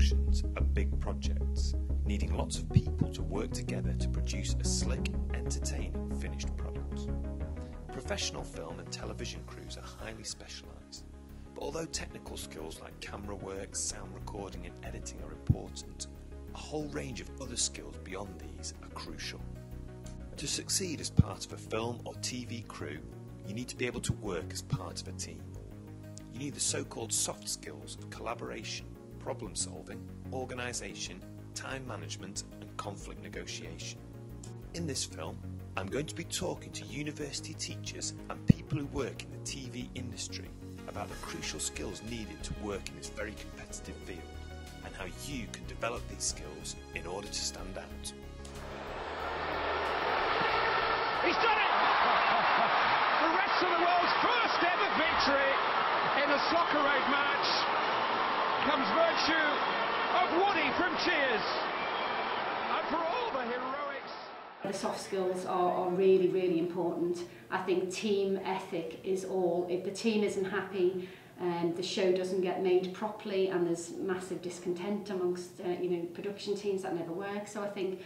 productions are big projects, needing lots of people to work together to produce a slick, entertaining finished product. Professional film and television crews are highly specialised, but although technical skills like camera work, sound recording and editing are important, a whole range of other skills beyond these are crucial. To succeed as part of a film or TV crew, you need to be able to work as part of a team. You need the so-called soft skills of collaboration, problem solving, organisation, time management and conflict negotiation. In this film, I'm going to be talking to university teachers and people who work in the TV industry about the crucial skills needed to work in this very competitive field and how you can develop these skills in order to stand out. He's done it! The rest of the world's first ever victory in a Soccer Aid match comes virtue of Woody from Cheers. And for all the heroics... The soft skills are really, really important. I think team ethic is all. If the team isn't happy, the show doesn't get made properly and there's massive discontent amongst production teams, that never works. So I think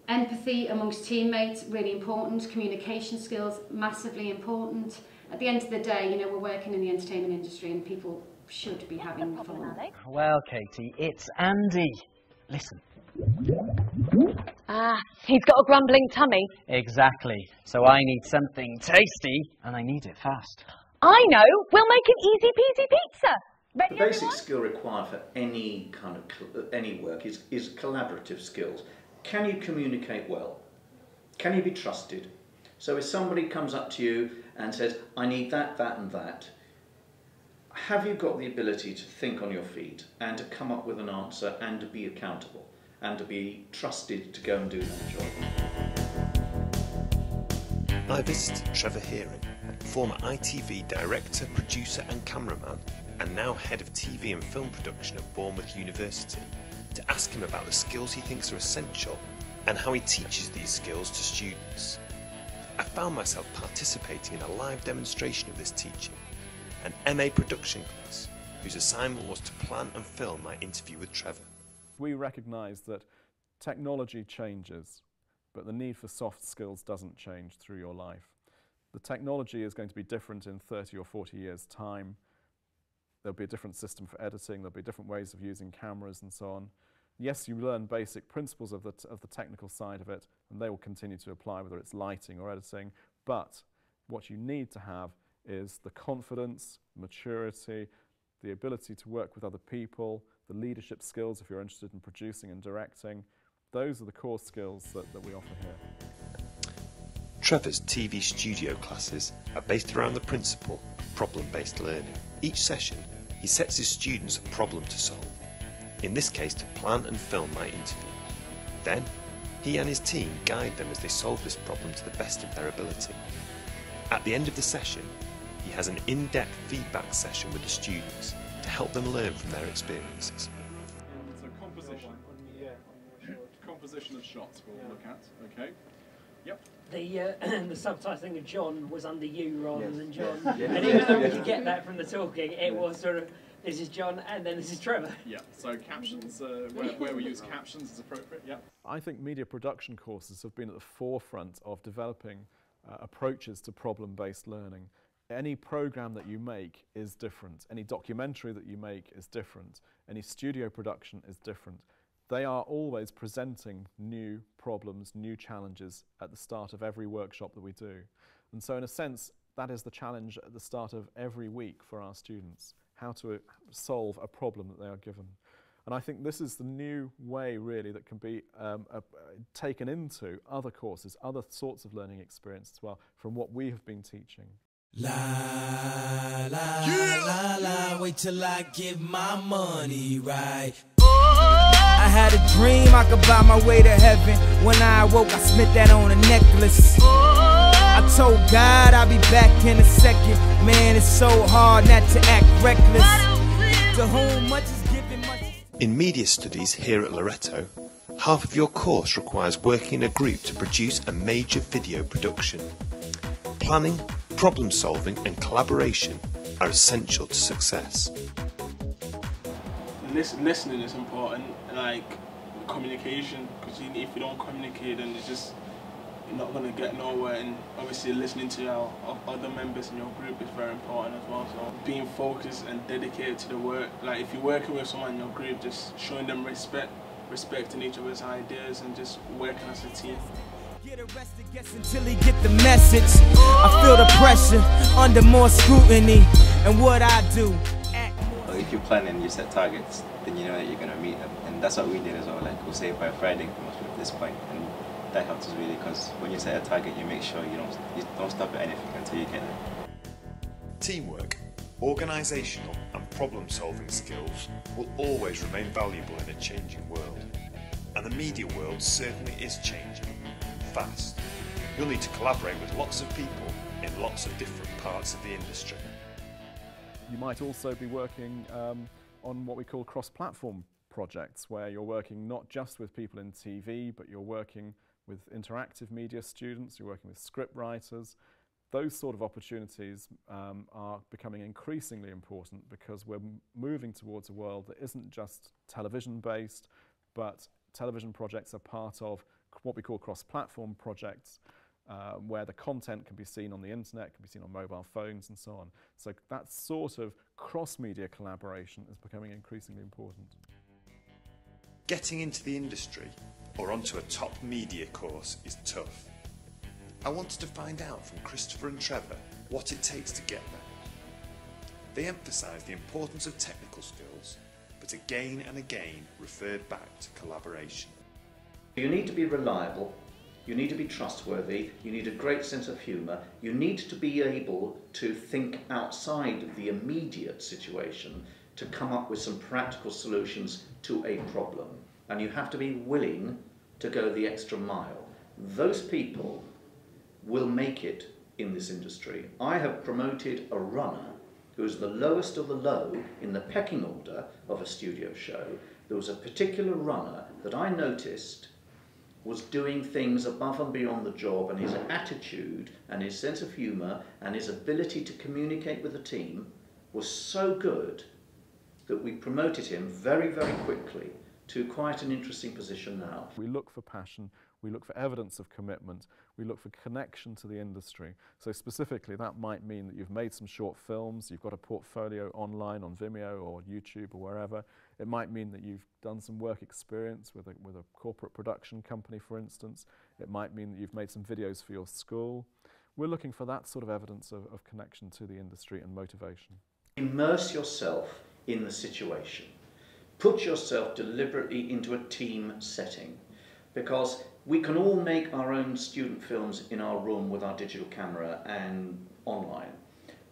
empathy amongst teammates, really important. Communication skills, massively important. At the end of the day, we're working in the entertainment industry and people should be having fun. Well, Katie, it's Andy. Listen. Ah, he's got a grumbling tummy. Exactly. So I need something tasty, and I need it fast. I know. We'll make an easy peasy pizza. Ready, the basic everyone? skill required for any kind of any work is collaborative skills. Can you communicate well? Can you be trusted? So if somebody comes up to you and says, I need that, that and that, have you got the ability to think on your feet and to come up with an answer and to be accountable and to be trusted to go and do that job? I visited Trevor Hearing, former ITV director, producer and cameraman, and now head of TV and film production at Bournemouth University, to ask him about the skills he thinks are essential and how he teaches these skills to students. I found myself participating in a live demonstration of this teaching, an MA production class whose assignment was to plan and film my interview with Trevor. We recognise that technology changes, but the need for soft skills doesn't change through your life. The technology is going to be different in 30 or 40 years' time. There'll be a different system for editing, there'll be different ways of using cameras and so on. Yes, you learn basic principles of the technical side of it, and they will continue to apply whether it's lighting or editing, but what you need to have is the confidence, maturity, the ability to work with other people, the leadership skills if you're interested in producing and directing. Those are the core skills that we offer here. Trevor's TV studio classes are based around the principle of problem-based learning. Each session, he sets his students a problem to solve, in this case to plan and film my interview. Then, he and his team guide them as they solve this problem to the best of their ability. At the end of the session, he has an in-depth feedback session with the students to help them learn from their experiences. So composition of shots we'll look at, okay. Yep. The subtitling of John was under you rather than John. And even though we could get that from the talking, it was sort of, this is John and then this is Trevor. Yeah, so captions, where we use captions is appropriate, yeah. I think media production courses have been at the forefront of developing approaches to problem-based learning. Any program that you make is different. Any documentary that you make is different. Any studio production is different. They are always presenting new problems, new challenges at the start of every workshop that we do. And so in a sense, that is the challenge at the start of every week for our students, how to solve a problem that they are given. And I think this is the new way really that can be taken into other courses, other sorts of learning experience as well, from what we have been teaching. La, la, yeah. La, la, wait till I get my money right. I had a dream I could buy my way to heaven. When I awoke, I spent that on a necklace. I told God I'll be back in a second. Man, it's so hard not to act reckless. To whom much is given, much is... In media studies here at Loreto, half of your course requires working in a group to produce a major video production. Planning, problem solving and collaboration are essential to success. listening is important, like communication, because if you don't communicate, then you're not going to get nowhere. And obviously listening to your other members in your group is very important as well. So being focused and dedicated to the work, like if you're working with someone in your group, just showing them respecting each other's ideas and just working as a team. Get arrested, guess until he get the message. I feel the pressure under more scrutiny, and what I do. If you plan and you set targets, then you know that you're going to meet them, and that's what we did as well. Like we'll say by Friday at this point, and that helps us really, because when you set a target, you make sure you don't stop at anything until you get there. Teamwork, organisational and problem-solving skills will always remain valuable in a changing world, and the media world certainly is changing fast. You'll need to collaborate with lots of people in lots of different parts of the industry. You might also be working on what we call cross-platform projects, where you're working not just with people in TV, but you're working with interactive media students, you're working with script writers. Those sort of opportunities are becoming increasingly important, because we're moving towards a world that isn't just television-based, but television projects are part of what we call cross-platform projects, where the content can be seen on the internet, can be seen on mobile phones and so on. So that sort of cross-media collaboration is becoming increasingly important. Getting into the industry or onto a top media course is tough. I wanted to find out from Christopher and Trevor what it takes to get there. They emphasised the importance of technical skills, but again and again referred back to collaboration. You need to be reliable. You need to be trustworthy, you need a great sense of humour, you need to be able to think outside of the immediate situation to come up with some practical solutions to a problem. And you have to be willing to go the extra mile. Those people will make it in this industry. I have promoted a runner who is the lowest of the low in the pecking order of a studio show. There was a particular runner that I noticed was doing things above and beyond the job, and his attitude and his sense of humour and his ability to communicate with the team was so good that we promoted him very, very quickly to quite an interesting position now. We look for passion, we look for evidence of commitment, we look for connection to the industry. So specifically that might mean that you've made some short films, you've got a portfolio online on Vimeo or YouTube or wherever. It might mean that you've done some work experience with a corporate production company, for instance. It might mean that you've made some videos for your school. We're looking for that sort of evidence of connection to the industry and motivation. Immerse yourself in the situation. Put yourself deliberately into a team setting, because we can all make our own student films in our room with our digital camera and online.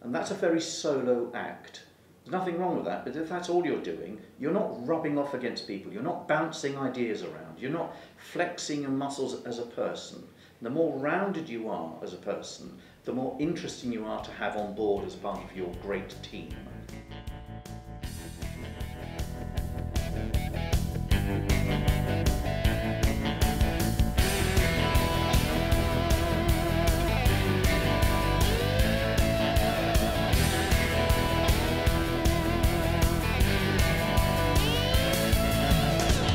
And that's a very solo act. There's nothing wrong with that, but if that's all you're doing, you're not rubbing off against people, you're not bouncing ideas around, you're not flexing your muscles as a person. The more rounded you are as a person, the more interesting you are to have on board as part of your great team.